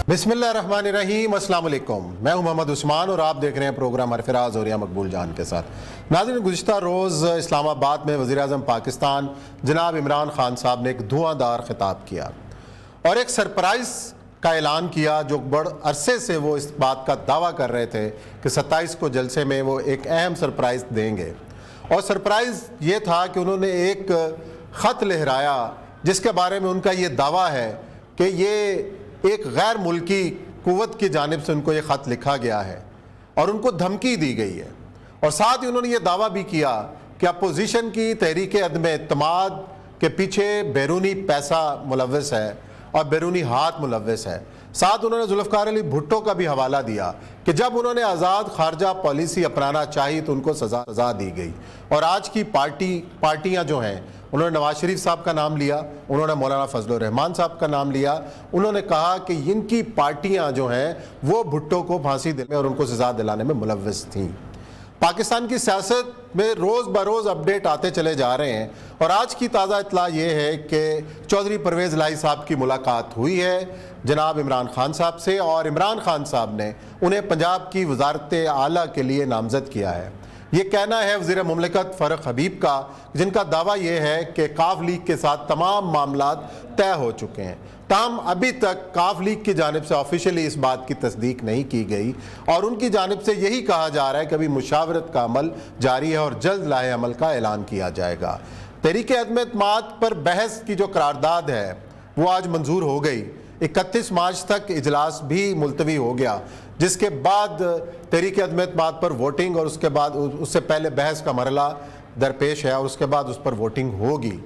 बिस्मिल्लाहिर्रहमानिर्रहीम, अस्सलाम वालेकुम। मैं हूं मोहम्मद उस्मान और आप देख रहे हैं प्रोग्राम अरफराज और मकबूल जान के साथ। नाज़रीन, गुज़िश्ता रोज़ इस्लामाबाद में वज़ीर आज़म पाकिस्तान जनाब इमरान खान साहब ने एक धुआंधार खिताब किया और एक सरप्राइज़ का ऐलान किया, जो बड़ अरसे से वो इस बात का दावा कर रहे थे कि 27 को जलसे में वो एक अहम सरप्राइज़ देंगे। और सरप्राइज़ ये था कि उन्होंने एक ख़त लहराया जिसके बारे में उनका ये दावा है कि ये एक गैर मुल्की कुव्वत की जानिब से उनको ये ख़त लिखा गया है और उनको धमकी दी गई है। और साथ ही उन्होंने ये दावा भी किया कि अपोजिशन की तहरीक अदम एतमाद के पीछे बैरूनी पैसा मुलव्वस है और बैरूनी हाथ मुलव्वस है। साथ उन्होंने जुल्फ़िकार अली भुट्टो का भी हवाला दिया कि जब उन्होंने आज़ाद खारजा पॉलिसी अपनाना चाहिए तो उनको सज़ा दी गई। और आज की पार्टियाँ जो हैं, उन्होंने नवाज शरीफ साहब का नाम लिया, उन्होंने मौलाना फजलुर रहमान साहब का नाम लिया, उन्होंने कहा कि इनकी पार्टियाँ जो हैं वो भुट्टो को फांसी देने और उनको सज़ा दिलाने में मुलव्वस थीं। पाकिस्तान की सियासत में रोज़ बरोज़ अपडेट आते चले जा रहे हैं और आज की ताज़ा इत्तला ये है कि चौधरी परवेज़ इलाही साहब की मुलाकात हुई है जनाब इमरान खान साहब से और इमरान खान साहब ने उन्हें पंजाब की वज़ारत आला के लिए नामज़द किया है। ये कहना है वज़ीर मुमलिकत फ़ारूक हबीब का, जिनका दावा ये है कि काफ लीग के साथ तमाम मामलात तय हो चुके हैं। ताहम अभी तक काफ लीग की जानिब से ऑफिशियली इस बात की तस्दीक नहीं की गई और उनकी जानिब से यही कहा जा रहा है कि अभी मुशावरत का अमल जारी है और जल्द लाहे अमल का ऐलान किया जाएगा। तहरीक अदम एतमाद पर बहस की जो करारदाद है वो आज मंजूर हो गई। 31 मार्च तक इजलास भी मुलतवी हो गया, जिसके बाद तहरीक अदम एतमाद पर वोटिंग और उसके बाद उससे पहले बहस का मरला दरपेश है और उसके बाद उस पर वोटिंग होगी।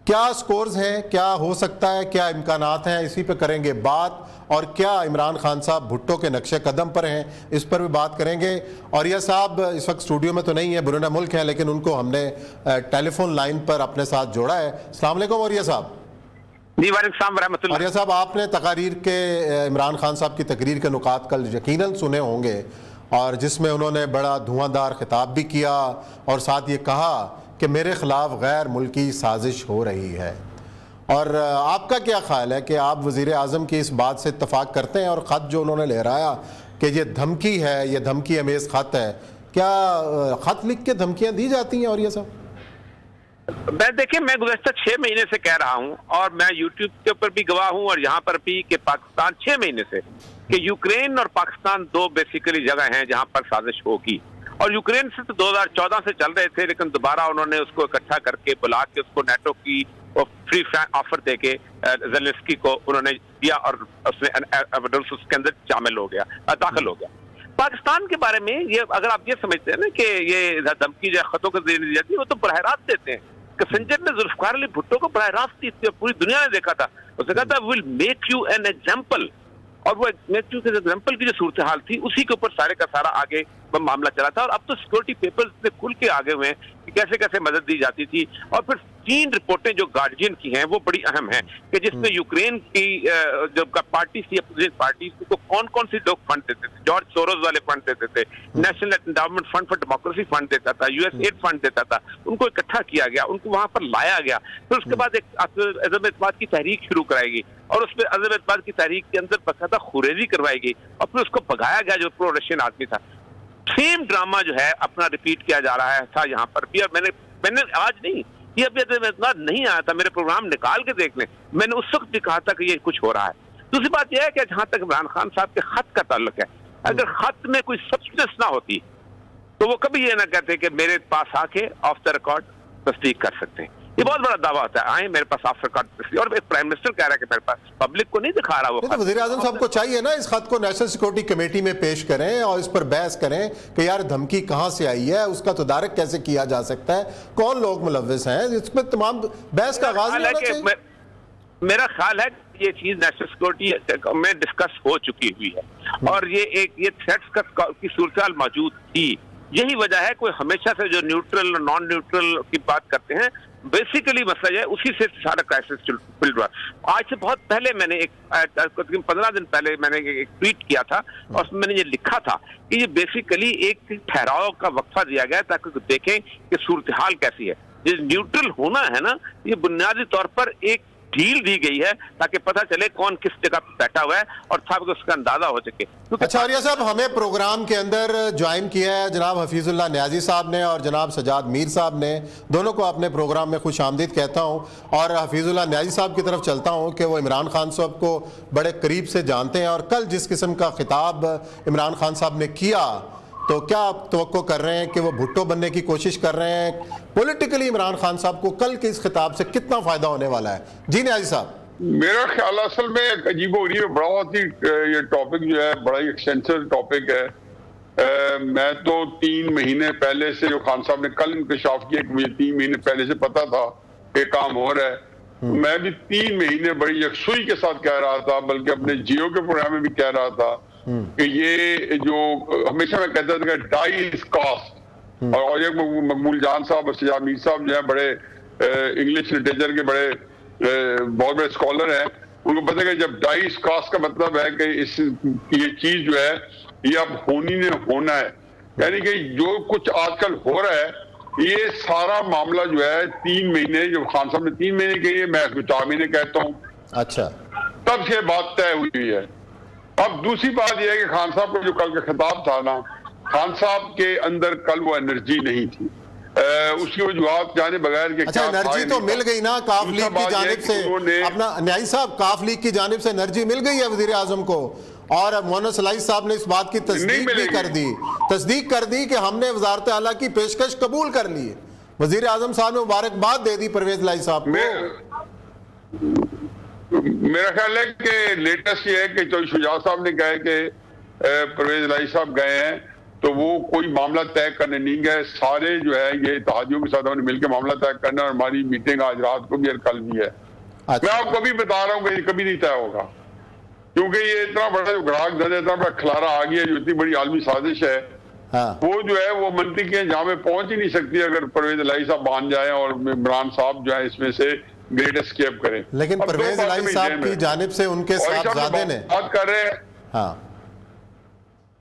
क्या स्कोर्स हैं, क्या हो सकता है, क्या इम्कानात हैं, इसी पे करेंगे बात। और क्या इमरान खान साहब भुट्टो के नक्शे कदम पर हैं, इस पर भी बात करेंगे। और यह साहब इस वक्त स्टूडियो में तो नहीं है, बैरून मुल्क हैं, लेकिन उनको हमने टेलीफोन लाइन पर अपने साथ जोड़ा है। अस्सलाम वालेकुम औरिया साहब। जी वालेकुम रहमतुल्लाह। औरिया साहब, आपने तकारीर के इमरान खान साहब की तकरीर के नुकात कल यकीनन सुने होंगे और जिसमें उन्होंने बड़ा धुआंधार खिताब भी किया और साथ ये कहा कि मेरे ख़िलाफ़ गैर मुल्की साजिश हो रही है। और आपका क्या ख्याल है कि आप वज़ीर आज़म की इस बात से इत्तफ़ाक़ करते हैं और ख़त जो उन्होंने लहराया कि ये धमकी है, ये धमकी अमेज़ ख़त है, क्या ख़त लिख के धमकियाँ दी जाती हैं? और ये सब देखिए, मैं गुज़श्ता 6 महीने से कह रहा हूँ और मैं यूट्यूब के ऊपर भी गवाह हूँ और यहाँ पर भी कि पाकिस्तान 6 महीने से कि यूक्रेन और पाकिस्तान दो बेसिकली जगह हैं जहाँ पर साजिश होगी। और यूक्रेन से तो 2014 से चल रहे थे, लेकिन दोबारा उन्होंने उसको इकट्ठा करके बुला के उसको नेटो की फ्री ऑफर देके ज़ेलेंस्की को उन्होंने दिया और उसने उसके अंदर शामिल हो गया, दाखिल हो गया। पाकिस्तान के बारे में ये अगर आप ये समझते हैं ना कि ये धमकी जो खतों को दी जाती है, वो तो बरह रास्त देते हैं। किसिंजर ने जुल्फ़िकार अली भुट्टो को बरह रास्त दी, पूरी दुनिया ने देखा था। उसने कहा था will make you an example, और वो मेक यू एग्जाम्पल की जो सूरत हाल थी उसी के ऊपर सारे का सारा आगे मामला चला था। और अब तो सिक्योरिटी पेपर्स में खुल के आगे हुए हैं कि कैसे कैसे मदद दी जाती थी। और फिर 3 रिपोर्टें जो गार्जियन की हैं वो बड़ी अहम हैं कि जिसमें यूक्रेन की जो पार्टी थी, अपोजिशन पार्टी को कौन कौन सी लोग फंड देते थे। जॉर्ज सोरोस वाले फंड देते थे, national endowment fund for democracy fund देता था, यूएसएड फंड देता था। उनको इकट्ठा किया गया, उनको वहां पर लाया गया। फिर उसके बाद एक अदम एतमाद की तहरीक शुरू कराएगी और उसमें अदम एतमाद की तहरीक के अंदर बकायदा खुरेजी करवाएगी और फिर उसको भगाया गया जो प्रो रशियन आदमी था। सेम ड्रामा जो है अपना रिपीट किया जा रहा है था यहाँ पर भी। और मैंने आज नहीं, ये अभी एतमाद नहीं आया था, मेरे प्रोग्राम निकाल के देख लें, मैंने उस वक्त भी कहा था कि ये कुछ हो रहा है। दूसरी बात यह है कि जहां तक इमरान खान साहब के खत का ताल्लुक है, अगर खत में कोई सब्सटेंस ना होती तो वो कभी ये ना कहते कि मेरे पास आके ऑफ द रिकॉर्ड तस्दीक कर सकते हैं। ये बहुत बड़ा दावा होता है, आए मेरे पास ऑफ रिकॉर्ड तस्दीक। और एक प्राइम मिनिस्टर कह रहा है कि मेरे पास, पब्लिक को नहीं दिखा रहा वो। तो वज़ीर आज़म साहब को चाहिए ना इस खत को नेशनल सिक्योरिटी कमेटी में पेश करें और इस पर बहस करें कि यार धमकी कहाँ से आई है, उसका तदारक कैसे किया जा सकता है, कौन लोग मुलव्वस हैं, इसमें तमाम बहस का आगाज नहीं होना चाहिए। मेरा ख्याल है ये चीज नेशनल सिक्योरिटी में डिस्कस हो चुकी हुई है और ये थ्रेट्स की सूरत मौजूद थी। यही वजह है कोई हमेशा से जो न्यूट्रल और नॉन न्यूट्रल की बात करते हैं, बेसिकली मसला जो है उसी से सारा क्राइसिस बिल्ड हुआ। आज से बहुत पहले मैंने 15 दिन पहले मैंने एक ट्वीट किया था और उसमें मैंने ये लिखा था कि ये बेसिकली एक ठहराव का वक्फा दिया गया ताकि देखें कि सूरत हाल कैसी है। ये न्यूट्रल होना है ना, ये बुनियादी तौर पर एक ढील दी गई है ताकि पता चले कौन किस जगह पे बैठा हुआ है और सबको उसका अंदाजा हो सके। अच्छा आर्या साहब, हमें प्रोग्राम के अंदर ज्वाइन किया है जनाब हफीजुल्लाह न्याजी साहब ने और जनाब सजाद मीर साहब ने, दोनों को अपने प्रोग्राम में खुश आमदीद कहता हूं। और हफीजुल्लाह न्याजी साहब की तरफ चलता हूं कि वो इमरान खान साहब को बड़े करीब से जानते हैं, और कल जिस किस्म का खिताब इमरान खान साहब ने किया, तो क्या आप तवक्को कर रहे हैं कि वो भुट्टो बनने की कोशिश कर रहे हैं? पॉलिटिकली इमरान खान साहब को कल के इस खिताब से कितना फायदा होने वाला है? जी न्याजी साहब। मेरा ख्याल असल में एक अजीब हो रही है, बहुत ही ये टॉपिक जो है बड़ा ही एक्सटेंसिव टॉपिक है। मैं तो 3 महीने पहले से, जो खान साहब ने कल इंकशाफ किया, मुझे 3 महीने पहले से पता था कि काम हो रहा है। मैं भी 3 महीने बड़ी यकसुई के साथ कह रहा था, बल्कि अपने जियो के प्रोग्राम में भी कह रहा था कि ये जो हमेशा मैं कहता था कि डाई इज कास्ट। और ये मकबूल जान साहब और सजाद मीर साहब जो है बड़े इंग्लिश लिटरेचर के बड़े बहुत बड़े स्कॉलर हैं, उनको पता है कि जब डाई इज कास्ट का मतलब है कि ये चीज जो है ये अब होनी ने होना है। यानी कि जो कुछ आजकल हो रहा है, ये सारा मामला जो है 3 महीने, जो खान साहब ने 3 महीने कही, मैं 4 महीने कहता हूँ, अच्छा, तब से बात तय हुई है। अब दूसरी बात यह है कि खान साहब का जो कल का खिताब था ना, खान साहब के अंदर कल वो एनर्जी नहीं थी। उसकी वजूहत जाने बगैर के अच्छा, एनर्जी तो मिल गई ना काफ लीग की जानिब से, अपना न्याई साहब काफ लीग की जानिब से एनर्जी मिल गई है वजीर आजम को, और मोहम्मद सलाई साहब ने इस बात की तस्दीक भी कर दी कि हमने वजारत आला की पेशकश कबूल कर ली है। वजीर आजम साहब ने मुबारकबाद दे दी परवेज लाई साहब को। मेरा ख्याल है कि लेटेस्ट ये है कि जो शुजा साहब ने कहा कि परवेज लाई साहब गए हैं, तो वो कोई मामला तय करने नहीं गए। सारे जो है ये इत्तेहादियों के साथ हमने मिलकर मामला तय करना, और हमारी मीटिंग आज रात को भी और कल भी है। अच्छा। मैं आपको अभी बता रहा हूँ कि ये कभी नहीं तय होगा, क्योंकि ये इतना बड़ा जो ग्राहक धंधा, इतना बड़ा खिलारा आ गया, जो इतनी बड़ी आलमी साजिश है, हाँ। वो जो है वो मंत्री के जहाँ में पहुंच ही नहीं सकती अगर परवेज लाई साहब मान जाए और इमरान साहब जो है इसमें से ग्रेट एस्केप करें। लेकिन परवेज लाई साहब की जानिब से उनके साहबजादे ने बात कर रहे हैं, हाँ,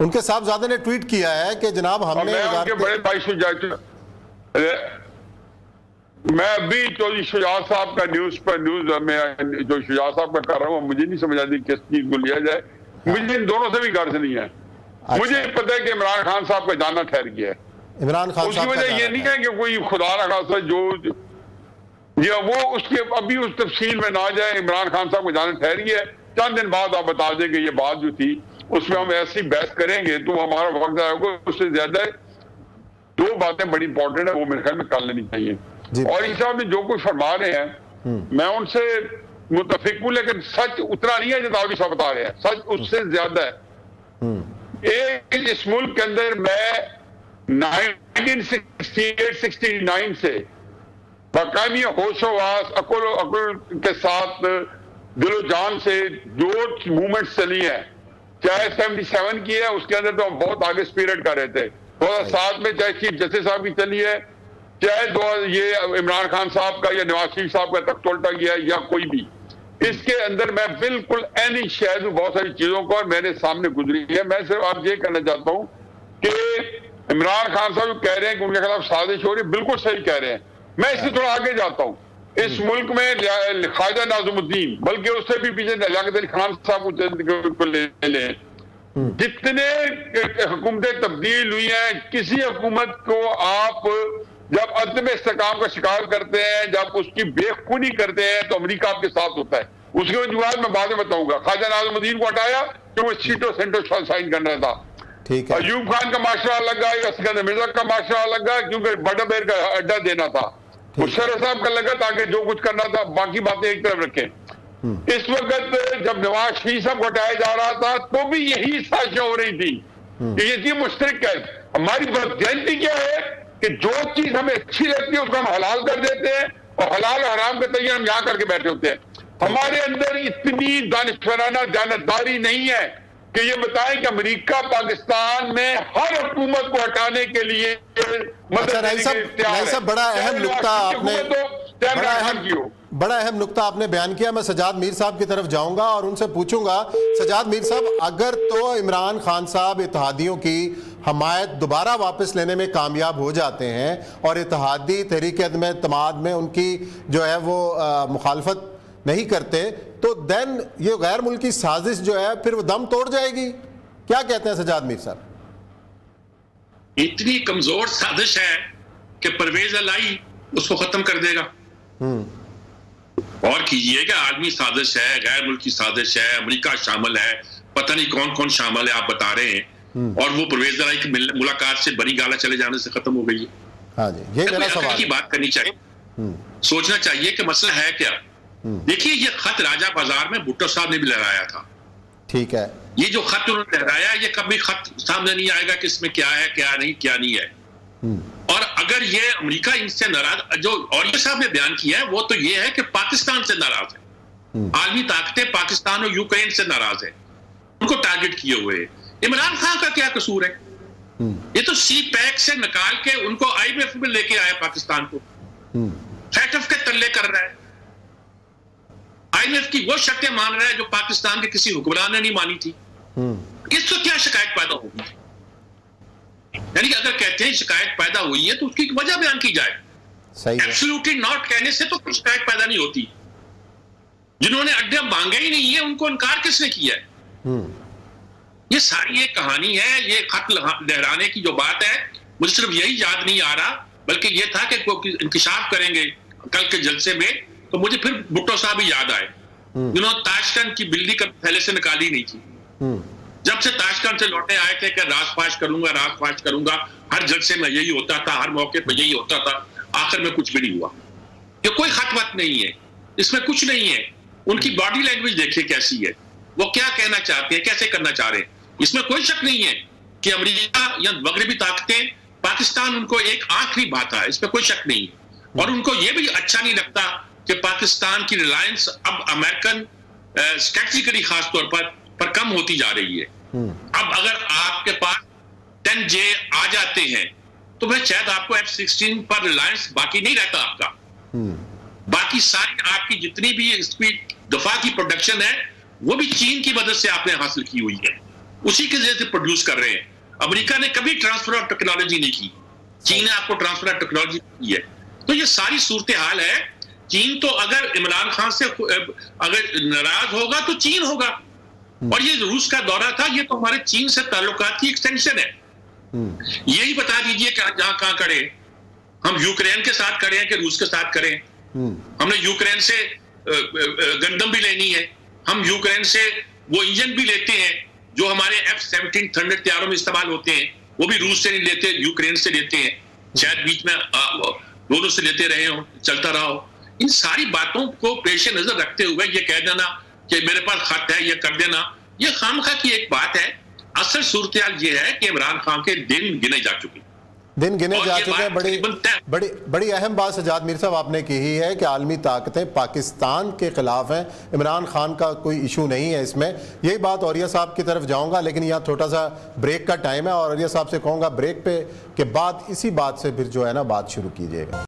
उनके साहबजादे ने ट्वीट किया है कि जनाब हमने उनके बड़े भाई शुजा, मैं अभी चौधरी शुजा साहब का न्यूज में जो शुजा साहब का कर रहा हूँ, मुझे नहीं समझ आती किस चीज को लिया जाए। मुझे इन दोनों से भी गर्ज नहीं है। अच्छा। मुझे पता है कि इमरान खान साहब का जाना ठहर गया है। इमरान खान उसकी वजह ये नहीं है कि कोई खुदा ना खासा जो या वो उसके अभी उस तफसील में ना जाए। इमरान खान साहब को जाना ठहर गया है, चंद दिन बाद आप बता दें कि ये बात जो थी उसमें हम ऐसी बहस करेंगे तो हमारा वक्त आएगा। उससे ज्यादा 2 बातें बड़ी इंपॉर्टेंट है, वो मेरे ख्याल में कर लेनी चाहिए। और इस साहब जो कुछ फरमा रहे हैं, मैं उनसे मुतफिक हूं, लेकिन सच उतना नहीं है जो दावी साहब बता रहे हैं, सच उससे ज्यादा है। एक इस मुल्क के अंदर मैं 1968-69 से बाकायमी होशोवास अकुल के साथ दिलो जान से जो मूवमेंट चली है, चाहे 77 की है, उसके अंदर तो हम बहुत आगे स्पीरिट कर रहे थे। 2007 में चाहे चीफ जस्टिस साहब की चली है, चाहे ये इमरान खान साहब का या नवाज शरीफ साहब का तख्त उल्टा गया या कोई भी, इसके अंदर मैं बिल्कुल एनी शायद बहुत सारी चीजों को और मेरे सामने गुजरी है। मैं सिर्फ आप ये कहना चाहता हूं कि इमरान खान साहब कह रहे हैं कि उनके खिलाफ साजिश हो रही है, बिल्कुल सही कह रहे हैं। मैं इससे थोड़ा आगे जाता हूं। इस मुल्क में ख्वाजा नाज़िमुद्दीन, बल्कि उससे भी पीछे लियाकत अली खान साहब को ले लें, जितने हुकूमतें तब्दील हुई हैं, किसी हुकूमत को आप जब अदम इस्तेकाम का शिकार करते हैं, जब उसकी बेखूनी करते हैं, तो अमेरिका आपके साथ होता है। उसके वजूहत मैं बाद में बताऊंगा। ख्वाजा नाज़िमुद्दीन को हटाया क्योंकि वो सीटो सेंटो साइन करना था। ठीक है। अयूब खान का माशरा लगा या सिकंदर मिर्जा का माशरा लगा क्योंकि बड़ा बेर का अड्डा देना था। मुशर्रफ साहब का लगा ताकि जो कुछ करना था बाकी बातें एक तरफ रखें। इस वक्त जब नवाज शरीफ साहब को हटाया जा रहा था तो भी यही साजिश हो रही थी कि ये चीज मुश्तरक है। हमारी बदजहनी क्या है कि जो चीज हमें अच्छी लगती है उसको हम हलाल कर देते हैं और हलाल हराम के तैयार हम यहाँ करके बैठे होते हैं। हमारे अंदर इतनी दानिशवराना जानतदारी नहीं है कि ये बताएं कि अमेरिका पाकिस्तान में हर हुकूमत को हटाने के लिए अच्छा, साहब बड़ा अहम नुक्ता आपने बड़ा अहम नुक्ता आपने बयान किया। मैं सजाद मीर साहब की तरफ जाऊंगा और उनसे पूछूंगा, सजाद मीर साहब, अगर तो इमरान खान साहब इत्तेहादियों की हमायत दोबारा वापस लेने में कामयाब हो जाते हैं और इत्तेहादी तहरीक अदम एतमाद में उनकी जो है वो मुखालफत نہیں کرتے تو دین یہ غیر ملکی سازش جو ہے پھر وہ دم توڑ جائے گی. کیا کہتے ہیں سجاد میر صاحب؟ اتنی کمزور سازش ہے کہ پرویز الائی اس کو ختم کر دے گا. اور کیجئے کہ عالمی سازش ہے, غیر ملکی سازش ہے, امریکہ شامل ہے, پتہ نہیں کون کون شامل ہے آپ بتا رہے ہیں, اور وہ پرویز الائی کی ملاقات سے بڑی گالا چلے جانے سے ختم ہو گئی ہے. ہاں جی, یہ میرا سوال کی بات کرنی چاہیے, سوچنا چاہیے کہ مسئلہ ہے کیا. دیکھیے یہ خط راجہ بازار میں بھٹو صاحب نے بھی لہرایا تھا. ٹھیک ہے, یہ جو خط انہوں نے لہرایا یہ کبھی خط سامنے نہیں آئے گا کہ اس میں کیا ہے کیا نہیں ہے. اور اگر یہ امریکہ ان سے ناراض, جو اوریہ صاحب نے بیان کیا ہے وہ تو یہ ہے کہ پاکستان سے ناراض ہے, عالمی طاقتیں پاکستان اور یوکرین سے ناراض ہیں, ان کو ٹارگٹ کیے ہوئے ہیں. عمران خان کا کیا قصور ہے؟ یہ تو سی پیک سے نکال کے ان کو آئی ایم ایف میں لے کے آیا پاکستان کو, فیٹ آف کے تلے کر رہا ہے. آئی ایم ایف کی وہ شرطیں مان رہا ہے جو پاکستان کے کسی حکمران نے نہیں مانی تھی. اس کو کیا شکایت پیدا ہوگی؟ یعنی کہ اگر کہتے ہیں شکایت پیدا ہوئی ہے تو اس کی وجہ بیان کی جائے. ایبسولوٹلی ناٹ کہنے سے تو کوئی شکایت پیدا نہیں ہوتی. جنہوں نے اڈے مانگے ہی نہیں ہے ان کو انکار کس نے کیا ہے؟ یہ ساری ایک کہانی ہے. یہ خط لہرانے کی جو بات ہے مجھے صرف یہی یاد نہیں آ رہا, بلکہ یہ تھا کہ انکشاف کریں گے کل کے جلسے میں تو مجھے پھر بھٹو صاحب ہی یاد آئے, جنہوں نے تاشکند کی بلی کبھی پہلے سے نکالی نہیں تھی. جب سے تاشکند سے لوٹے آئے تھے کہ راز فاش کروں گا, ہر جلسے میں یہی ہوتا تھا, ہر موقع پہ یہی ہوتا تھا, آخر میں کچھ بھی نہیں ہوا. یہ کوئی خط وط نہیں ہے, اس میں کچھ نہیں ہے. ان کی باڈی لینگویج دیکھیے کیسی ہے, وہ کیا کہنا چاہتے ہیں, کیسے کرنا چاہ رہے ہیں. اس میں کوئی شک نہیں ہے کہ امریکہ یا مغربی طاقتیں پاکستان ان کو ایک آخری بات ہے, اس میں کوئی شک نہیں ہے. اور ان کو یہ بھی اچھا نہیں لگتا کہ پاکستان کی ریلائنس اب امریکن اسٹریٹجیکلی خاص طور پر کم ہوتی جا رہی ہے. اب اگر آپ کے پاس 10J آ جاتے ہیں تو میں شاید آپ کو F-16 پر ریلائنس باقی نہیں رہتا آپ کا. باقی ساری آپ کی جتنی بھی دفاع کی پروڈکشن ہے وہ بھی چین کی مدد سے آپ نے حاصل کی ہوئی ہے, اسی کے ذریعے سے پروڈیوس کر رہے ہیں. امریکہ نے کبھی ٹرانسفر آف ٹیکنالوجی نہیں کی, چین نے آپ کو ٹرانسفر آف ٹیکنالوجی کی ہے. تو یہ ساری صورتحال ہے. چین تو اگر عمران خان سے اگر ناراض ہوگا تو چین ہوگا, اور یہ روس کا دورہ تھا, یہ تو ہمارے چین سے تعلقات کی ایکسٹینشن ہے. یہی بتا دیجئے کہ جہاں کہاں کھڑے, ہم یوکرین کے ساتھ کھڑے ہیں کہ روس کے ساتھ کھڑے ہیں. ہم نے یوکرین سے گندم بھی لینی ہے, ہم یوکرین سے وہ انجن بھی لیتے ہیں جو ہمارے F-17 تھنڈر طیاروں میں استعمال ہوتے ہیں, وہ بھی روس سے نہیں لیتے, یوکرین سے لیتے ہیں. شاید بیچ میں دونوں سے لیتے رہے ہوں, چلتا رہا ہو. ان ساری باتوں کو پیش نظر رکھتے ہوئے یہ کہہ دینا کہ میرے پاس خط ہے یہ کر دینا, یہ خامخواہ کی ایک بات ہے. اصل صورتحال یہ ہے کہ عمران خان کے دن گنے جا چکے ہیں. بڑی اہم بات سجاد میر صاحب آپ نے کی ہی ہے کہ عالمی طاقتیں پاکستان کے خلاف ہیں, عمران خان کا کوئی ایشو نہیں ہے اس میں. یہی بات اوریہ صاحب کی طرف جاؤں گا, لیکن یہاں چھوٹا سا بریک کا ٹائم ہے, اور اوریہ صاحب سے کہوں گا بریک پہ کے بعد اسی بات سے پھر جو ہے نا بات شروع کیجیے گا.